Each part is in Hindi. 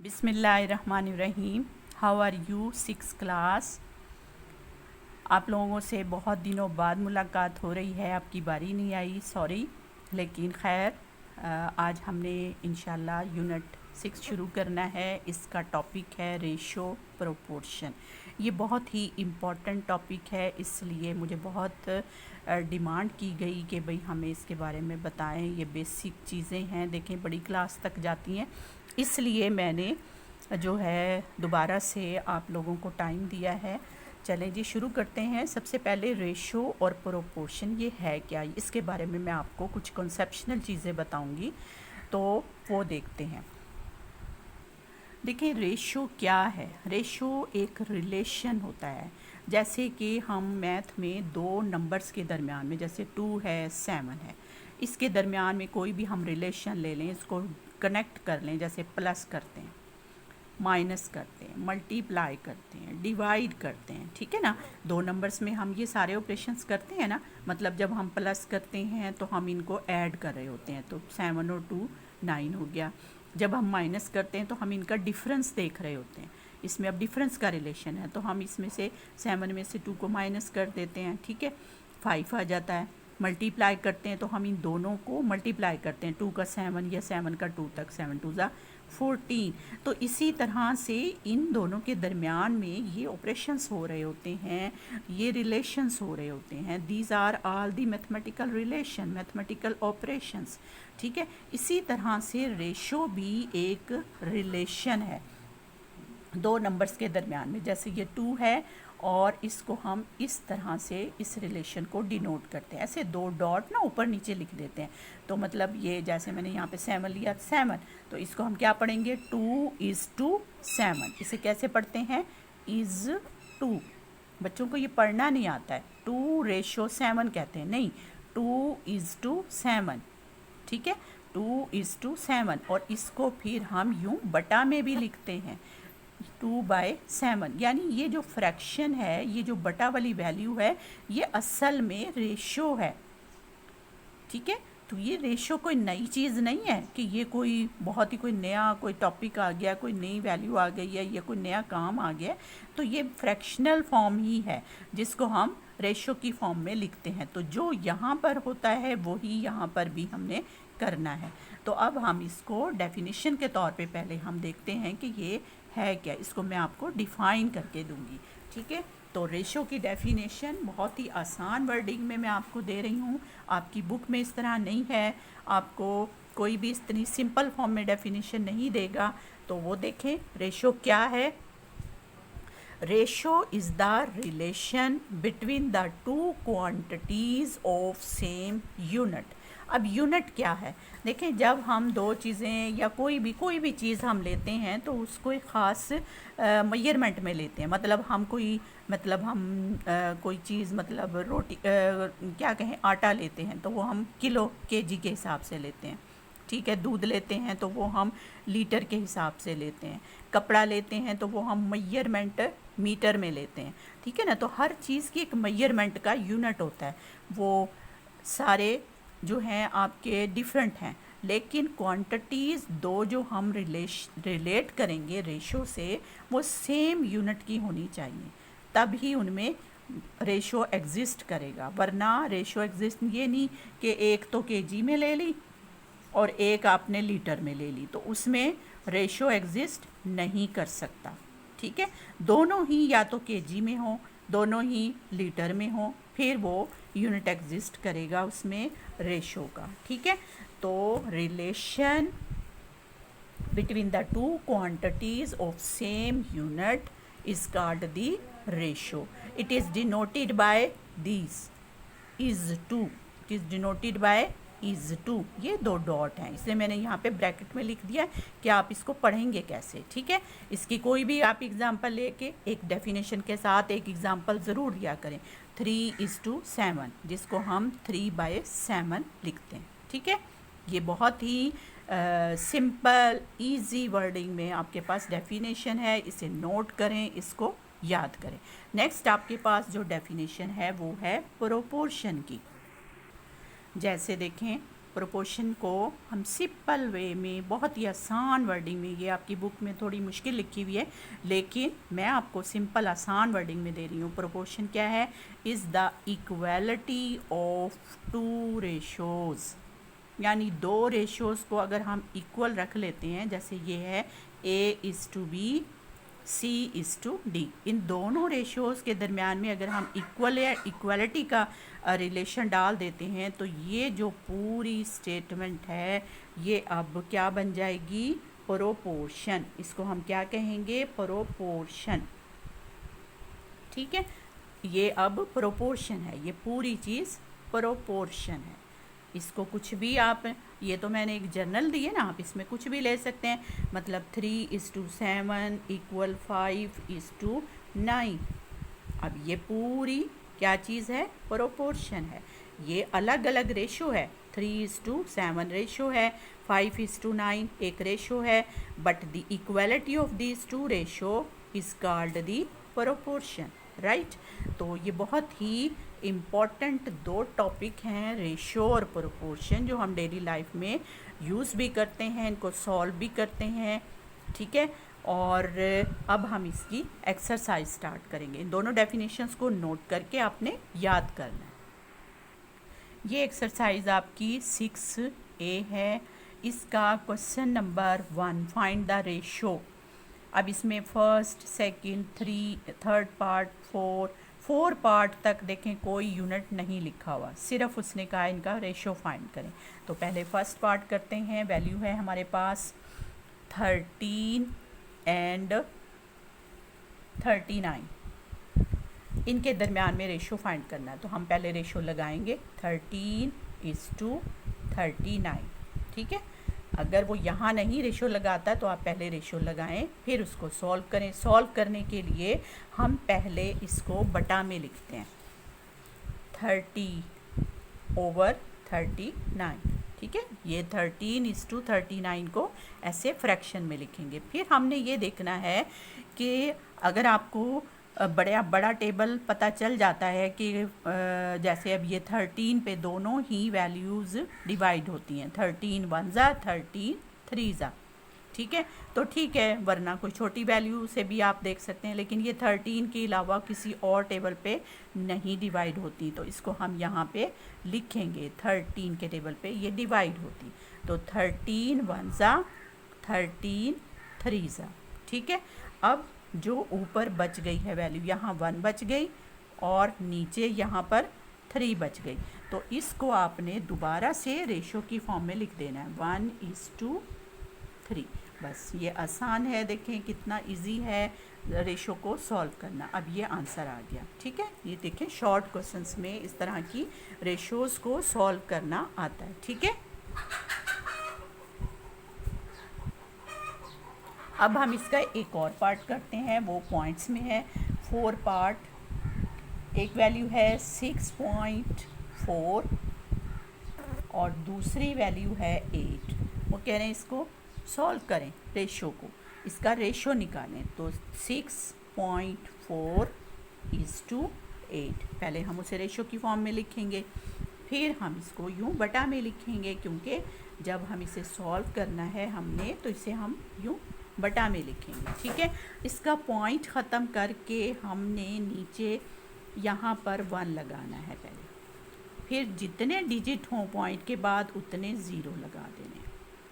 बिस्मिल्लाहिर्रहमानिर्रहीम। How are you 6 class. आप लोगों से बहुत दिनों बाद मुलाकात हो रही है, आपकी बारी नहीं आई, सॉरी। लेकिन खैर आज हमने इंशाल्लाह यूनिट 6 शुरू करना है। इसका टॉपिक है रेशो प्रोपोर्शन। ये बहुत ही इम्पॉर्टेंट टॉपिक है, इसलिए मुझे बहुत डिमांड की गई कि भाई हमें इसके बारे में बताएं। ये बेसिक चीज़ें हैं, देखें बड़ी क्लास तक जाती हैं, इसलिए मैंने जो है दोबारा से आप लोगों को टाइम दिया है। चलें जी शुरू करते हैं। सबसे पहले रेशो और प्रोपोर्शन ये है क्या, इसके बारे में मैं आपको कुछ कॉन्सेप्शनल चीज़ें बताऊंगी, तो वो देखते हैं। देखिए रेशो क्या है। रेशो एक रिलेशन होता है, जैसे कि हम मैथ में दो नंबर्स के दरमियान में, जैसे 2 है 7 है, इसके दरमियान में कोई भी हम रिलेशन ले लें, इसको कनेक्ट कर लें, जैसे प्लस करते हैं, माइनस करते हैं, मल्टीप्लाई करते हैं, डिवाइड करते हैं, ठीक है ना। दो नंबर्स में हम ये सारे ऑपरेशंस करते हैं ना, मतलब जब हम प्लस करते हैं तो हम इनको ऐड कर रहे होते हैं, तो 7 और 2 9 हो गया। जब हम माइनस करते हैं तो हम इनका डिफरेंस देख रहे होते हैं, इसमें अब डिफरेंस का रिलेशन है, तो हम इसमें से 7 में से 2 को माइनस कर देते हैं, ठीक है, 5 आ जाता है। मल्टीप्लाई करते हैं तो हम इन दोनों को मल्टीप्लाई करते हैं, 2 का 7 या 7 का 2 तक, 7 2 ज़ा 14। तो इसी तरह से इन दोनों के दरमियान में ये ऑपरेशंस हो रहे होते हैं, ये रिलेशंस हो रहे होते हैं। These are all the mathematical relation, mathematical operations, ठीक है। इसी तरह से रेशो भी एक रिलेशन है दो नंबर्स के दरमियान में। जैसे ये 2 है और इसको हम इस तरह से इस रिलेशन को डिनोट करते हैं, ऐसे दो डॉट ना ऊपर नीचे लिख देते हैं। तो मतलब ये जैसे मैंने यहाँ पे 7 लिया, 7, तो इसको हम क्या पढ़ेंगे, 2:7। इसे कैसे पढ़ते हैं, इज़ 2। बच्चों को ये पढ़ना नहीं आता है, 2:7 कहते हैं, नहीं, 2:7, ठीक है, 2:7। और इसको फिर हम यूँ बटा में भी लिखते हैं, 2/7। यानी ये जो फ्रैक्शन है, ये जो बटा वाली वैल्यू है, ये असल में रेशो है, ठीक है। तो ये रेशो कोई नई चीज़ नहीं है कि ये कोई बहुत ही कोई नया कोई टॉपिक आ गया, कोई नई वैल्यू आ गई है या कोई नया काम आ गया। तो ये फ्रैक्शनल फॉर्म ही है जिसको हम रेशो की फॉर्म में लिखते हैं। तो जो यहाँ पर होता है वही यहाँ पर भी हमने करना है। तो अब हम इसको डेफिनेशन के तौर पे पहले हम देखते हैं कि ये है क्या। इसको मैं आपको डिफ़ाइन करके दूंगी, ठीक है। तो रेशो की डेफिनेशन बहुत ही आसान वर्डिंग में मैं आपको दे रही हूँ, आपकी बुक में इस तरह नहीं है, आपको कोई भी इतनी सिंपल फॉर्म में डेफिनेशन नहीं देगा। तो वो देखें रेशो क्या है। Ratio is the relation between the two quantities of same unit. अब यूनिट क्या है, देखें जब हम दो चीज़ें या कोई भी चीज़ हम लेते हैं तो उसको एक ख़ास मेजरमेंट में लेते हैं। मतलब हम कोई चीज़, मतलब रोटी क्या कहें, आटा लेते हैं तो वो हम किलो केजी के हिसाब से लेते हैं, ठीक है। दूध लेते हैं तो वो हम लीटर के हिसाब से लेते हैं। कपड़ा लेते हैं तो वो हम मेजरमेंट मीटर में लेते हैं, ठीक है ना। तो हर चीज़ की एक मेजरमेंट का यूनिट होता है। वो सारे जो हैं आपके डिफरेंट हैं, लेकिन क्वांटिटीज़ दो जो हम रिलेट करेंगे रेशो से, वो सेम यूनिट की होनी चाहिए, तभी उनमें रेशो एग्जिस्ट करेगा। वरना रेशो एग्जिस्ट ये नहीं कि एक तो केजी में ले ली और एक आपने लीटर में ले ली, तो उसमें रेशो एग्जिस्ट नहीं कर सकता, ठीक है। दोनों ही या तो केजी में हो, दोनों ही लीटर में हो, फिर वो यूनिट एग्जिस्ट करेगा उसमें रेशो का, ठीक है। तो relation between the two quantities of same unit is called the ratio. It is denoted by this is to, it is denoted by is to. ये दो डॉट हैं, इसलिए मैंने यहाँ पे ब्रैकेट में लिख दिया कि आप इसको पढ़ेंगे कैसे, ठीक है। इसकी कोई भी आप एग्जांपल लेके एक डेफिनेशन के साथ एक एग्जांपल ज़रूर दिया करें। 3:7 जिसको हम 3/7 लिखते हैं, ठीक है। ये बहुत ही सिंपल ईजी वर्डिंग में आपके पास डेफिनेशन है, इसे नोट करें, इसको याद करें। नेक्स्ट आपके पास जो डेफिनेशन है वो है प्रोपोर्शन की। जैसे देखें प्रोपोर्शन को हम सिंपल वे में, बहुत ही आसान वर्डिंग में, ये आपकी बुक में थोड़ी मुश्किल लिखी हुई है लेकिन मैं आपको सिंपल आसान वर्डिंग में दे रही हूँ। प्रोपोर्शन क्या है? Is the equality of two ratios, यानी दो रेशोज़ को अगर हम इक्वल रख लेते हैं, जैसे ये है A:B, C:D, इन दोनों रेशोज़ के दरमियान में अगर हम इक्वलिटी का रिलेशन डाल देते हैं तो ये जो पूरी स्टेटमेंट है ये अब क्या बन जाएगी? प्रोपोर्शन। इसको हम क्या कहेंगे? प्रोपोर्शन। ठीक है, ये अब प्रोपोर्शन है, ये पूरी चीज़ प्रोपोर्शन है। इसको कुछ भी आप, ये तो मैंने एक जर्नल दी है ना, आप इसमें कुछ भी ले सकते हैं। मतलब 3:7 = 5:9। अब ये पूरी क्या चीज़ है? प्रोपोर्शन है। ये अलग अलग रेशो है, 3:7 रेशो है, 5:9 एक रेशो है, but the equality of these two ratio is called the proportion, right. तो ये बहुत ही इम्पॉर्टेंट दो टॉपिक हैं, रेशो और प्रोपोर्शन, जो हम डेली लाइफ में यूज़ भी करते हैं, इनको सॉल्व भी करते हैं। ठीक है, और अब हम इसकी एक्सरसाइज स्टार्ट करेंगे। इन दोनों डेफिनेशंस को नोट करके आपने याद करना है। ये एक्सरसाइज आपकी 6A है। इसका question number 1, find the ratio. अब इसमें first, second, third part, four part तक देखें कोई यूनिट नहीं लिखा हुआ, सिर्फ उसने कहा इनका रेशो फाइंड करें। तो पहले फर्स्ट पार्ट करते हैं। वैल्यू है हमारे पास 13 and 39, इनके दरमियान में रेशो फाइंड करना है। तो हम पहले रेशो लगाएंगे 13:39। ठीक है, अगर वो यहाँ नहीं रेशो लगाता तो आप पहले रेशो लगाएं, फिर उसको सॉल्व करें। सॉल्व करने के लिए हम पहले इसको बटा में लिखते हैं, 30/39। ठीक है, ये 13:39 को ऐसे फ्रैक्शन में लिखेंगे। फिर हमने ये देखना है कि अगर आपको बड़ा टेबल पता चल जाता है कि जैसे अब ये 13 पे दोनों ही वैल्यूज़ डिवाइड होती हैं, 13 1 ज़ा 13 3 ज़ा। ठीक है, तो ठीक है, वरना कोई छोटी वैल्यू से भी आप देख सकते हैं, लेकिन ये 13 के अलावा किसी और टेबल पे नहीं डिवाइड होती, तो इसको हम यहाँ पे लिखेंगे 13 के टेबल पे ये डिवाइड होती। तो 13 1 ज़ा 13 3 ज़ा। ठीक है, अब जो ऊपर बच गई है वैल्यू, यहाँ 1 बच गई और नीचे यहाँ पर 3 बच गई, तो इसको आपने दोबारा से रेशो की फॉर्म में लिख देना है, 1:3। बस ये आसान है, देखें कितना इजी है रेशो को सॉल्व करना। अब ये आंसर आ गया। ठीक है, ये देखें शॉर्ट क्वेश्चंस में इस तरह की रेशोज़ को सॉल्व करना आता है। ठीक है, अब हम इसका एक और पार्ट करते हैं, वो पॉइंट्स में है। 4 पार्ट, एक वैल्यू है 6.4 और दूसरी वैल्यू है 8। वो कह रहे हैं इसको सॉल्व करें, रेशो को, इसका रेशो निकालें। तो 6.4:8, पहले हम उसे रेशो की फॉर्म में लिखेंगे, फिर हम इसको यूँ बटा में लिखेंगे, क्योंकि जब हम इसे सॉल्व करना है हमने, तो इसे हम यूँ बटा में लिखेंगे। ठीक है, इसका पॉइंट ख़त्म करके हमने नीचे यहाँ पर 1 लगाना है पहले, फिर जितने डिजिट हों पॉइंट के बाद उतने ज़ीरो लगा देने,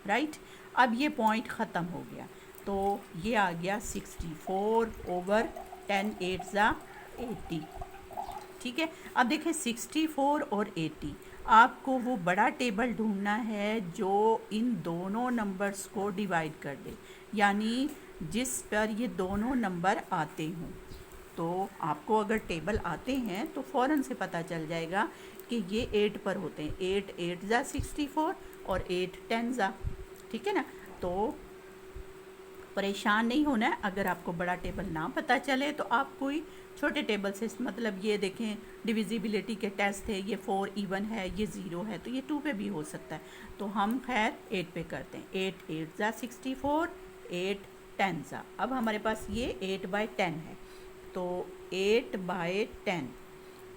राइट। अब ये पॉइंट ख़त्म हो गया, तो ये आ गया 64/10 8 ज़ा 80। ठीक है, अब देखें 64 और 80, आपको वो बड़ा टेबल ढूंढना है जो इन दोनों नंबर्स को डिवाइड कर दे, यानी जिस पर ये दोनों नंबर आते हों। तो आपको अगर टेबल आते हैं तो फ़ौरन से पता चल जाएगा कि ये 8 पर होते हैं, 8 8 ज़ा 64 और 8 10 ज़ा। ठीक है ना, तो परेशान नहीं होना है। अगर आपको बड़ा टेबल ना पता चले तो आप कोई छोटे टेबल से, मतलब ये देखें डिविजिबिलिटी के टेस्ट थे, ये 4 इवन है, ये 0 है, तो ये 2 पे भी हो सकता है। तो हम खैर 8 पे करते हैं, 8 8 ज़ा 64, 8 10 ज़ा। अब हमारे पास ये 8/10 है, तो 8/10।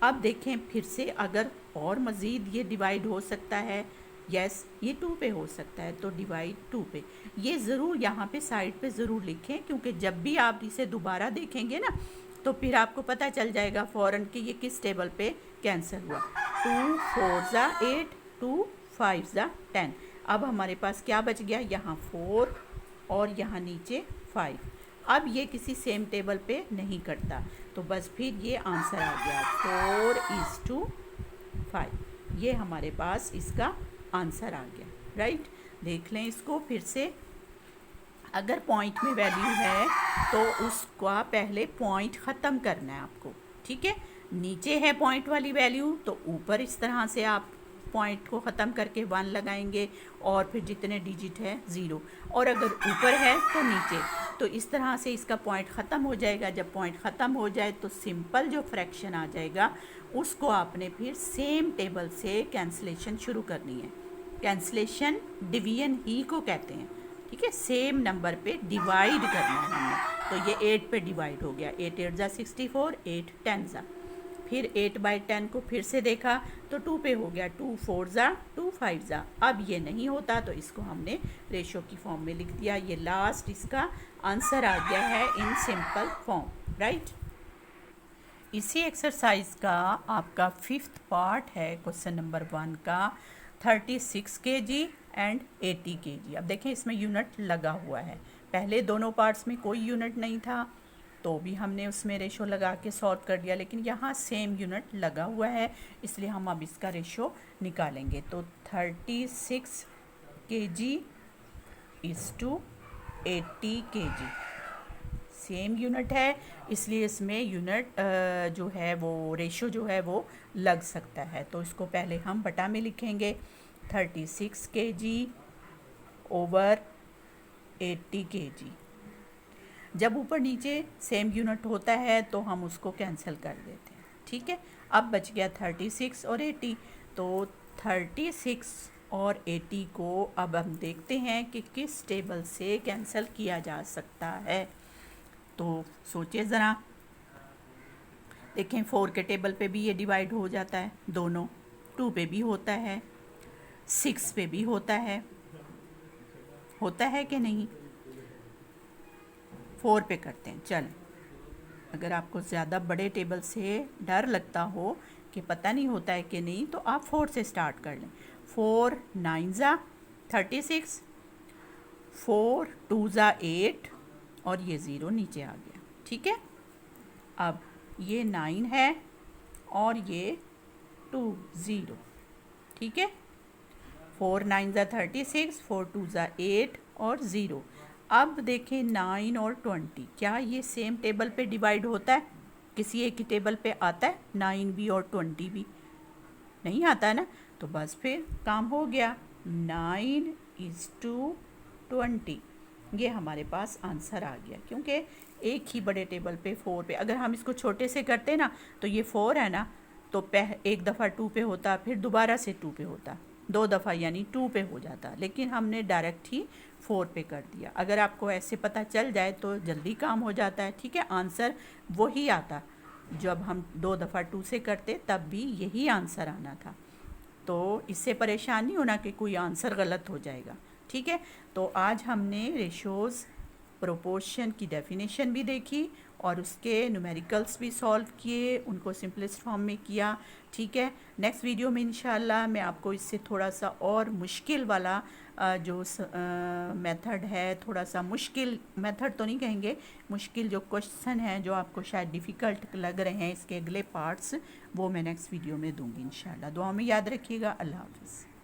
अब देखें फिर से, अगर और मज़ीद ये डिवाइड हो सकता है यस ये 2 पे हो सकता है, तो डिवाइड 2 पे। ये ज़रूर यहाँ पे साइड पे ज़रूर लिखें, क्योंकि जब भी आप इसे दोबारा देखेंगे ना तो फिर आपको पता चल जाएगा फ़ौरन कि ये किस टेबल पे कैंसिल हुआ। 2 4 ज़ा 8, 2 5 ज़ा 10। अब हमारे पास क्या बच गया, यहाँ 4 और यहाँ नीचे 5। अब ये किसी सेम टेबल पे नहीं कटता, तो बस फिर ये आंसर आ गया 4:5। ये हमारे पास इसका आंसर आ गया, राइट। देख लें इसको फिर से। अगर पॉइंट में वैल्यू है तो उसका पहले पॉइंट ख़त्म करना है आपको, ठीक है। नीचे है पॉइंट वाली वैल्यू तो ऊपर इस तरह से आप पॉइंट को ख़त्म करके 1 लगाएंगे और फिर जितने डिजिट है 0, और अगर ऊपर है तो नीचे। तो इस तरह से इसका पॉइंट ख़त्म हो जाएगा। जब पॉइंट ख़त्म हो जाए तो सिंपल जो फ्रैक्शन आ जाएगा उसको आपने फिर सेम टेबल से कैंसलेशन शुरू करनी है। कैंसलेशन डिवीजन ही को कहते हैं, ठीक है। सेम नंबर पे डिवाइड करना है हमने, तो ये 8 पे डिवाइड हो गया। 8 8 ज़ा 64, 8 10 ज़ा। फिर 8/10 को फिर से देखा तो 2 पे हो गया। 2 4 ज़ा 2 5 ज़ा। अब ये नहीं होता तो इसको हमने रेशो की फॉर्म में लिख दिया। ये लास्ट इसका आंसर आ गया है इन सिंपल फॉर्म, राइट। इसी एक्सरसाइज का आपका 5th पार्ट है क्वेश्चन नंबर 1 का 36 kg एंड 80 kg। अब देखें इसमें यूनिट लगा हुआ है। पहले दोनों पार्ट्स में कोई यूनिट नहीं था तो भी हमने उसमें रेशो लगा के सॉल्व कर दिया, लेकिन यहाँ सेम यूनिट लगा हुआ है इसलिए हम अब इसका रेशो निकालेंगे। तो 36 kg is to 80 kg। Same unit है इसलिए इसमें यूनिट जो है वो रेशो जो है वो लग सकता है। तो इसको पहले हम बटा में लिखेंगे 36 kg ओवर 80 kg। जब ऊपर नीचे सेम यूनिट होता है तो हम उसको कैंसिल कर देते हैं, ठीक है। अब बच गया 36 और 80। तो 36 और 80 को अब हम देखते हैं कि किस टेबल से कैंसिल किया जा सकता है। तो सोचिए ज़रा, देखें 4 के टेबल पे भी ये डिवाइड हो जाता है दोनों, 2 पे भी होता है, 6 पे भी होता है कि नहीं। 4 पे करते हैं। चल, अगर आपको ज़्यादा बड़े टेबल से डर लगता हो कि पता नहीं होता है कि नहीं तो आप 4 से स्टार्ट कर लें। 4 9 ज़ा 36, 4 2 ज़ा 8 और ये 0 नीचे आ गया, ठीक है। अब ये 9 है और ये 2 0, ठीक है। 4 9 ज़ा 36, 4 2 ज़ा 8 और 0। अब देखें 9 और 20, क्या ये सेम टेबल पे डिवाइड होता है? किसी एक ही टेबल पे आता है 9 भी और 20 भी? नहीं आता है ना। तो बस फिर काम हो गया, 9 इज़ टू 20। ये हमारे पास आंसर आ गया, क्योंकि एक ही बड़े टेबल पे 4 पे। अगर हम इसको छोटे से करते ना तो ये 4 है ना, तो एक दफ़ा 2 पे होता, फिर दोबारा से 2 पे होता, 2 दफ़ा यानी 2 पे हो जाता, लेकिन हमने डायरेक्ट ही 4 पे कर दिया। अगर आपको ऐसे पता चल जाए तो जल्दी काम हो जाता है, ठीक है। आंसर वही आता, जब हम 2 दफ़ा 2 से करते तब भी यही आंसर आना था। तो इससे परेशान नहीं होना कि कोई आंसर गलत हो जाएगा, ठीक है। तो आज हमने रेशोज़ प्रोपोर्शन की डेफिनेशन भी देखी और उसके न्यूमेरिकल्स भी सॉल्व किए, उनको सिंपलेस्ट फॉर्म में किया, ठीक है। नेक्स्ट वीडियो में इंशाल्लाह मैं आपको इससे थोड़ा सा और मुश्किल वाला जो मेथड है, थोड़ा सा मुश्किल मेथड तो नहीं कहेंगे, मुश्किल जो क्वेश्चन हैं जो आपको शायद डिफ़िकल्ट लग रहे हैं, इसके अगले पार्ट्स वो मैं नेक्स्ट वीडियो में दूंगी इंशाल्लाह। दुआ में याद रखिएगा। अल्लाह हाफ़िज़।